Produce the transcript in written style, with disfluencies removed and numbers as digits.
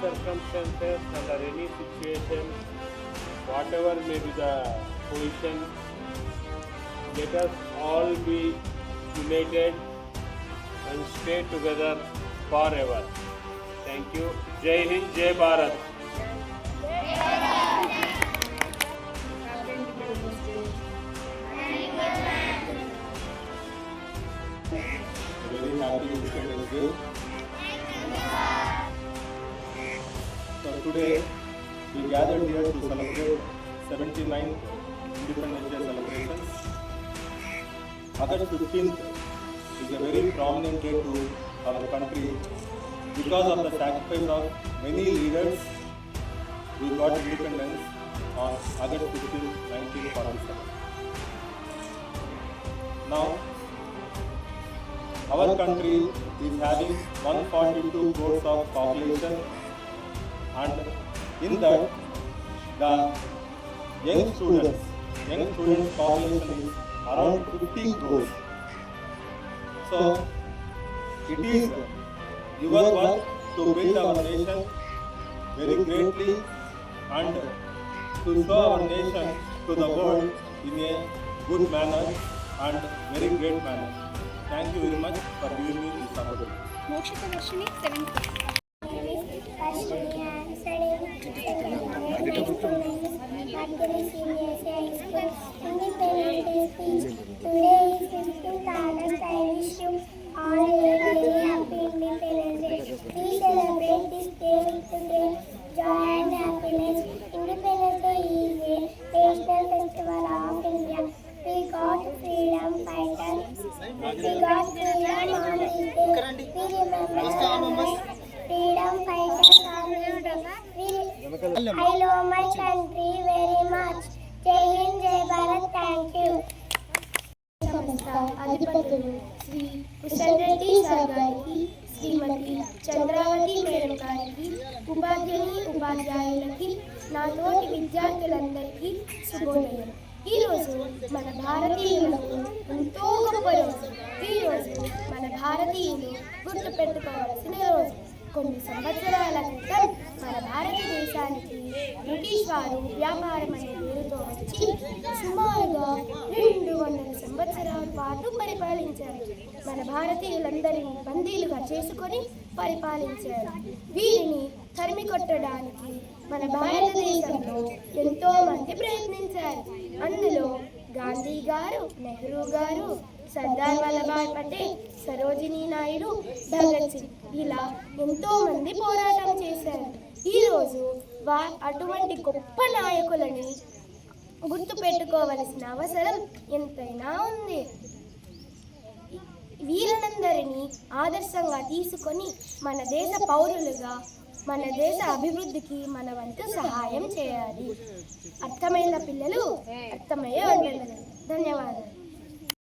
circumstances, under any situation, whatever may be the position, let us all be united and stay together forever. Thank you. Jai Hind, Jai Bharat. Very happy Independence Day. So today we gathered here to celebrate 79th Independence Day celebrations. August 15th is a very prominent day to our country because of the sacrifice of many leaders. We got independence on August 15th, 1947. Now, our country is having 142 crores of population, and in that the young students population is around 50 crores. So it is your work to build our nation very greatly and to show our nation to the world in a good manner and very great manner. Thank you very much for giving me this opportunity. Mokshita Darshini, 7th class. Ashwini, I am studying Madhuri Senior High School. Independence Day speech. Today is 15th August. I wish you all a very happy Independence Day. We celebrate this day with great joy and happiness. Independence Day is a national festival of India. We got freedom fighters. We got freedom on this day. We remember freedom fighters on this day. I love my country very much. Jai Hind, Jai Bharat. Thank you. సంస్థ అధిపతులు Shri Kushal Reddy sir గారికి శ్రీమతి Chandravathi madam గారికి, ఉపాధ్యాయులకి, నా తోటి విద్యార్థులందరికీ శుభోదయం. ఈరోజు మన భారతీయులకు ఎంతో గొప్ప రోజు. ఈరోజు మన భారతీయులు గుర్తుపెట్టుకోవాల్సిన రోజు. కొన్ని సంవత్సరాల క్రితం మన భారతదేశానికి బ్రిటిష్ వారు వ్యాపారం అనే పేరుతో వచ్చి సుమారుగా 200 సంవత్సరాల పాటు పరిపాలించారు. మన భారతీయులందరినీ బందీలుగా చేసుకొని పరిపాలించారు. వీరిని తరిమి కొట్టడానికి మన భారతదేశంలో ఎంతో మంది ప్రయత్నించారు. అందులో గాంధీ గారు, నెహ్రూ గారు, సర్దార్ వల్లభాయ్ పటేల్, సరోజినీ నాయుడు, భగత్ సింగ్ ఇలా ఎంతో మంది పోరాటం చేశారు. ఈరోజు అటువంటి గొప్ప నాయకులని గుర్తుపెట్టుకోవలసిన అవసరం ఎంతైనా ఉంది. వీరందరినీ ఆదర్శంగా తీసుకొని మన దేశ పౌరులుగా మన దేశ అభివృద్ధికి మన వంతు సహాయం చేయాలి. అర్థమైన పిల్లలు అర్థమయ్యే ఉండదు. ధన్యవాదాలు.